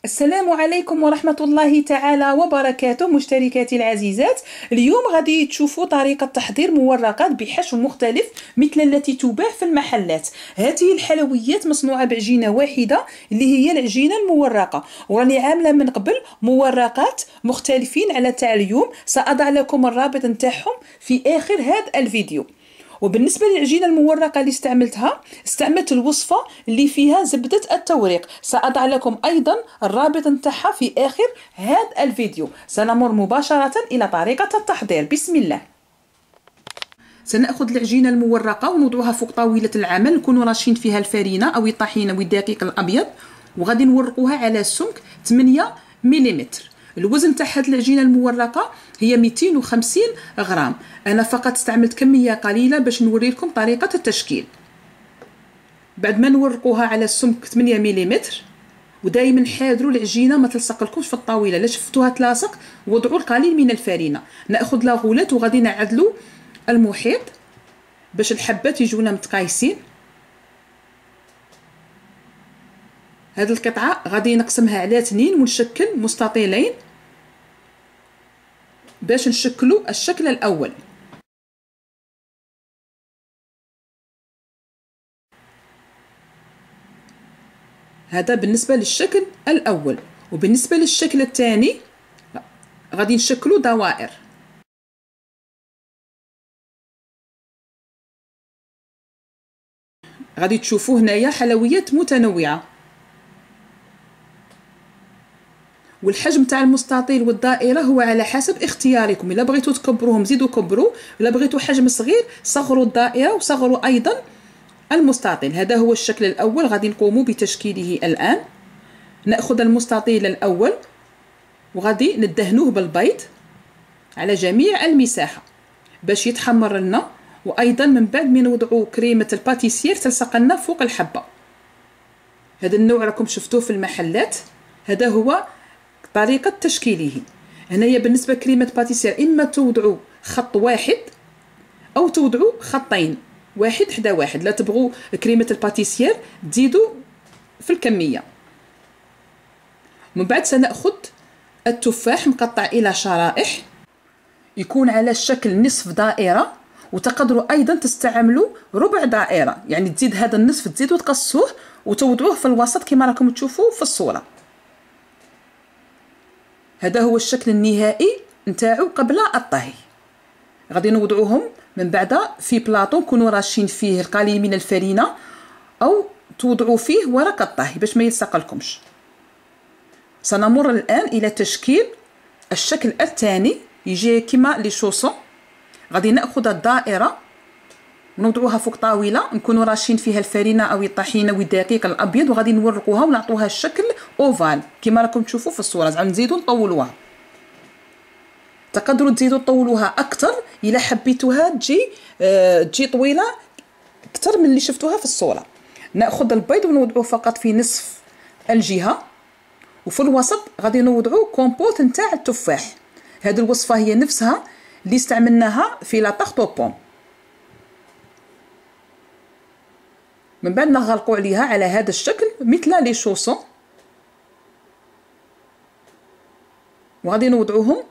السلام عليكم ورحمة الله تعالى وبركاته مشتركاتي العزيزات. اليوم غادي تشوفوا طريقة تحضير مورقات بحشو مختلف مثل التي تباع في المحلات. هذه الحلويات مصنوعة بعجينة واحدة اللي هي العجينة المورقة، وراني عاملة من قبل مورقات مختلفين على تاع اليوم. سأضع لكم الرابط نتاعهم في آخر هذا الفيديو. وبالنسبة للعجينة المورقة اللي استعملت الوصفة اللي فيها زبدة التوريق. سأضع لكم أيضا الرابط نتاعها في آخر هذا الفيديو. سنمر مباشرة إلى طريقة التحضير. بسم الله. سنأخذ العجينة المورقة ونوضعها فوق طاولة العمل، نكونوا راشين فيها الفرينة أو الطحينة والدقيق الأبيض، وغادي نورقوها على سمك 8 ملم. الوزن تاع هاد العجينه المورقه هي 250 غرام. انا فقط استعملت كميه قليله باش نوريكم طريقه التشكيل. بعد ما نورقوها على سمك 8 ملم، ودائما حاذروا العجينه ما تلصق لكمش في الطاوله. لا شفتوها تلاصق وضعوا القليل من الفرينه. ناخذ لاغولات وغادي نعدلوا المحيط باش الحبات يجونا متقايسين. هذه القطعة غادي نقسمها على 2 ونشكل مستطيلين باش نشكلوا الشكل الأول. هذا بالنسبة للشكل الأول. وبالنسبة للشكل الثاني غادي نشكلوا دوائر. غادي تشوفوا هنايا حلويات متنوعة، والحجم تاع المستطيل والدائره هو على حسب اختياركم. الا بغيتوا تكبروهم زيدوا كبروا، الا بغيتوا حجم صغير صغروا الدائره وصغروا ايضا المستطيل. هذا هو الشكل الاول، غادي نقوم بتشكيله الان. ناخذ المستطيل الاول وغادي ندهنوه بالبيض على جميع المساحه باش يتحمر لنا، وايضا من بعد ما نوضعوا كريمه الباتيسير تلصق لنا فوق الحبه. هذا النوع راكم شفتوه في المحلات. هذا هو طريقة تشكيله. هنايا بالنسبة كريمة باتيسير إما توضعوا خط واحد أو توضعوا خطين، واحد حدا واحد. لا تبغوا كريمة الباتيسير تزيدوا في الكمية. من بعد سنأخذ التفاح مقطع إلى شرائح، يكون على شكل نصف دائرة، وتقدروا أيضا تستعملوا ربع دائرة، يعني تزيد هذا النصف تزيدوا تقصوه وتوضعوه في الوسط كما راكم تشوفوا في الصورة. هذا هو الشكل النهائي نتاعو قبل الطهي. غادي نوضعوهم من بعد في بلاطو نكونوا راشين فيه القليل من الفرينه، او توضعوا فيه ورق الطهي باش ما يلصق لكمش. سنمر الان الى تشكيل الشكل الثاني، يجي كما لي شوسون. غادي ناخذ الدائره ونوضعوها فوق طاوله نكونوا راشين فيها الفرينه او الطحينه والدقيق الابيض، وغادي نورقوها ونعطوها الشكل اوفال كما راكم تشوفوا في الصوره. زعما نزيدوا نطولوها، تقدروا تزيدوا تطولوها اكثر الا حبيتوها تجي طويله اكثر من اللي شفتوها في الصوره. ناخذ البيض ونوضعوه فقط في نصف الجهه، وفي الوسط غادي نوضعوا كومبوت نتاع التفاح. هذه الوصفه هي نفسها اللي استعملناها في لا طارت بوم. من بعد نغلقوا عليها على هذا الشكل مثل لي شوسون، وغادي نوضعوهم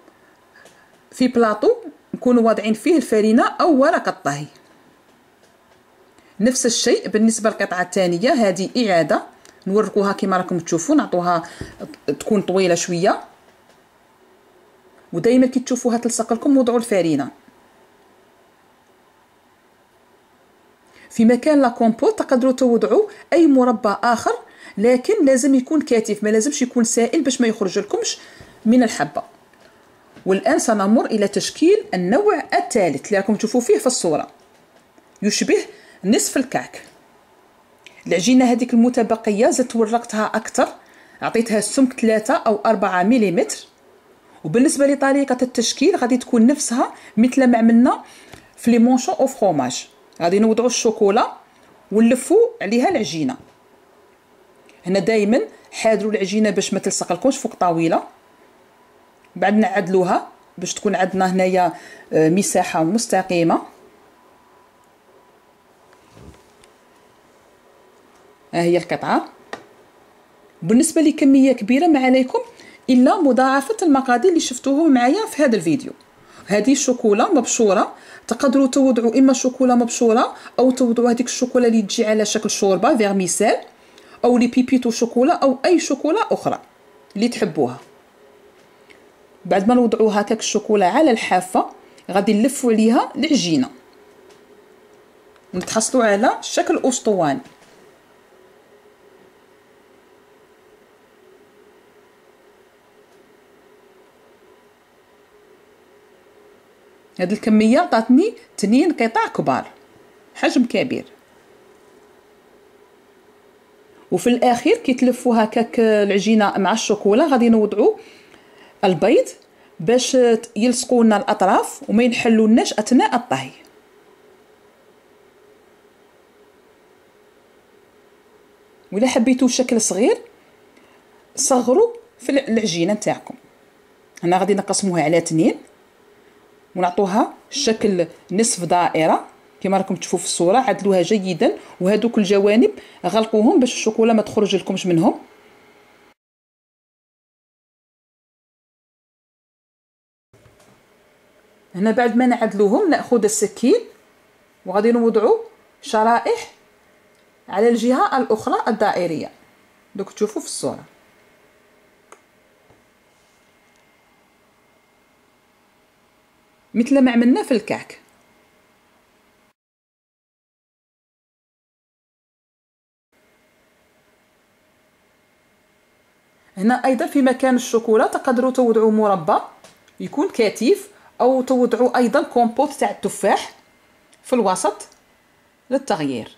في بلاطو نكونوا واضعين فيه الفرينه او ورق الطهي. نفس الشيء بالنسبه للقطعه الثانيه. هذه اعاده نورقوها كما راكم تشوفوا، نعطوها تكون طويله شويه، ودائما كي تشوفوها تلصق لكم وضعوا الفرينه. في مكان لا كومبوت تقدروا توضعوا اي مربى اخر، لكن لازم يكون كثيف، ما لازمش يكون سائل باش ما يخرج لكمش من الحبه. والان سنمر الى تشكيل النوع الثالث اللي راكم تشوفوا فيه في الصوره، يشبه نصف الكعك. العجينه هذيك المتبقيه زدت ورقتها اكثر، عطيتها السمك 3 أو 4 ملم. وبالنسبه لطريقه التشكيل غادي تكون نفسها مثل ما عملنا في لي مونشون او فروماج. غادي نوضعوا الشوكولا ونلفوا عليها العجينه. هنا دائما حاذروا العجينه باش ما تلصق لكمش فوق طاوله. بعد نعدلوها باش تكون عندنا هنايا مساحه مستقيمه. ها هي القطعه. بالنسبه لكميه كبيره ما عليكم الا مضاعفه المقادير اللي شفتوهم معايا في هذا الفيديو. هذه الشوكولا مبشوره، تقدروا توضعوا اما شوكولا مبشوره او توضعوا هذيك الشوكولا اللي تجي على شكل شوربه فيرميسيل او لي بيبيتو شوكولا او اي شوكولا اخرى اللي تحبوها. بعد ما نوضعوا هكاك الشوكولا على الحافه غادي نلفوا عليها العجينه ونتحصلوا على شكل اسطواني. هذه الكميه عطاتني 2 قطع كبار حجم كبير. وفي الاخير كي تلفوا هكاك العجينه مع الشوكولا غادي نوضعوا البيض باش يلصقوا لنا الاطراف وما ينحلوناش اثناء الطهي. ولا حبيتوا شكل صغير صغروا في العجينه نتاعكم. هنا غادي نقسموها على 2 ونعطوها شكل نصف دائره كما راكم تشوفوا في الصوره. عدلوها جيدا وهذوك الجوانب غلقوهم باش الشوكولا ما تخرج لكمش منهم. هنا بعد ما نعدلوهم ناخذ السكين وغادي نوضعوا شرائح على الجهه الاخرى الدائريه دوك تشوفوا في الصوره. مثل ما عملنا في الكعك. هنا ايضا في مكان الشوكولا تقدروا توضعوا مربى يكون كثيف او توضعوا ايضا كومبوت تاع التفاح في الوسط للتغيير.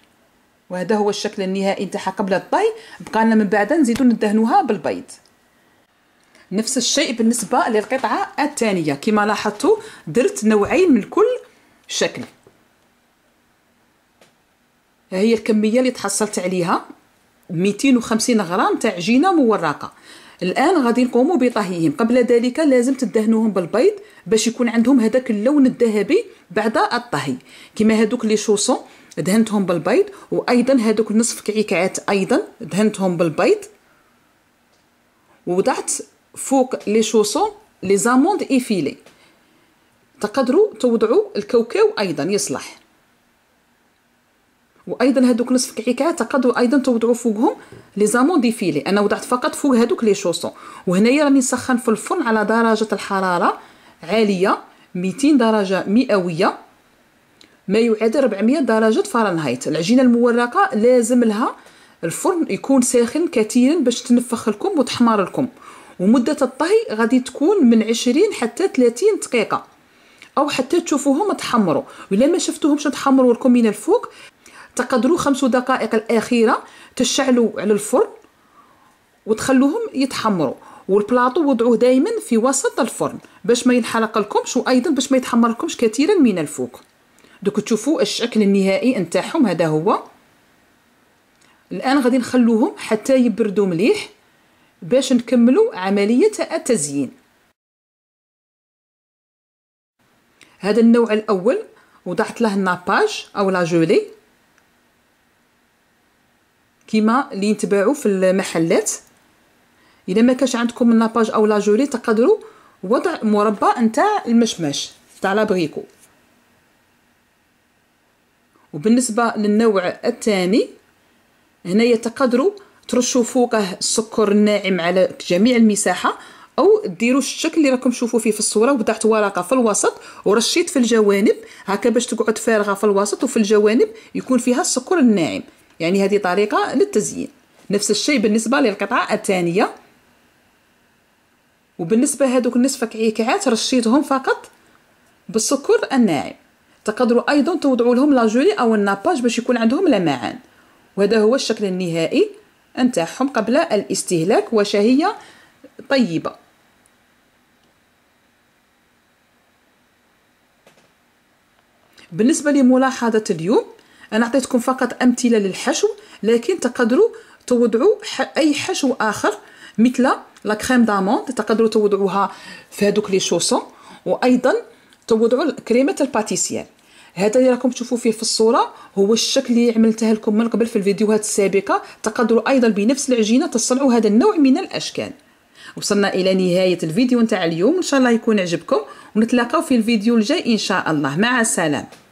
وهذا هو الشكل النهائي نتاعها قبل الطهي. بقى لنا من بعد نزيدوا ندهنوها بالبيض. نفس الشيء بالنسبه للقطعه الثانيه. كما لاحظتوا درت نوعين من كل شكل. ها هي الكميه اللي تحصلت عليها 250 غرام تاع عجينه مورقه. الان غادي نقوموا بطهيهم. قبل ذلك لازم تدهنوهم بالبيض باش يكون عندهم هذاك اللون الذهبي بعد الطهي. كما هذوك لي شوسون دهنتهم بالبيض وايضا هذوك نصف كعكات ايضا دهنتهم بالبيض. ووضعت فوق لي شوسون لي زاموند ايفيلي. تقدروا توضعوا الكاوكاو ايضا يصلح. وايضا هذوك نصف كعكات تقدروا ايضا توضعوا فوقهم لي زاموند ايفيلي. انا وضعت فقط فوق هذوك لي شوسون. وهنايا راني نسخن في الفرن على درجه الحراره عاليه 200 درجه مئويه ما يعادل 400 درجه فahrenheit. العجينه المورقه لازم لها الفرن يكون ساخن كثيرا باش تنفخ لكم وتحمر لكم. ومده الطهي غادي تكون من 20 حتى 30 دقيقه او حتى تشوفوهم تحمروا. ولا ما شفتوهمش تحمروا لكم من الفوق تقدروا 5 دقائق الاخيره تشعلوا على الفرن وتخلوهم يتحمروا. والبلاطو وضعوه دائما في وسط الفرن باش ما ينحرق لكمش وايضا باش ما يتحمر لكمش كثيرا من الفوق. دوك تشوفوا الشكل النهائي نتاعهم هذا هو. الان غادي نخلوهم حتى يبردوا مليح باش نكملوا عمليه التزيين. هذا النوع الاول وضعت له الناباج او لا جولي كيما اللي يتباعوا في المحلات. اذا ما كانش عندكم الناباج او لا جولي تقدروا وضع مربى نتاع المشماش تاع لابريكو. وبالنسبه للنوع الثاني هنايا تقدروا ترشوا فوقه السكر الناعم على جميع المساحه او ديروا الشكل اللي راكم تشوفوا فيه في الصوره. وضعت ورقه في الوسط ورشيت في الجوانب هكا باش تقعد فارغه في الوسط وفي الجوانب يكون فيها السكر الناعم. يعني هذه طريقه للتزيين. نفس الشيء بالنسبه للقطعه الثانيه. وبالنسبه هذوك النصف كعكات رشيتهم فقط بالسكر الناعم. تقدروا ايضا توضعوا لهم لا جولي او الناباج باش يكون عندهم لمعان. وهذا هو الشكل النهائي نتاعهم قبل الاستهلاك وشهيه طيبه. بالنسبه لملاحظه اليوم انا اعطيتكم فقط امثله للحشو لكن تقدروا توضعوا اي حشو اخر مثل لا كريم داموند تقدروا توضعوها في هذوك لي شوسون وايضا توضعوا كريمه الباتيسير. هذا اللي راكم تشوفوا فيه في الصوره هو الشكل اللي عملته لكم من قبل في الفيديوهات السابقه. تقدروا ايضا بنفس العجينه تصنعوا هذا النوع من الاشكال. وصلنا الى نهايه الفيديو نتاع اليوم، ان شاء الله يكون عجبكم، ونتلاقاو في الفيديو الجاي ان شاء الله. مع السلامه.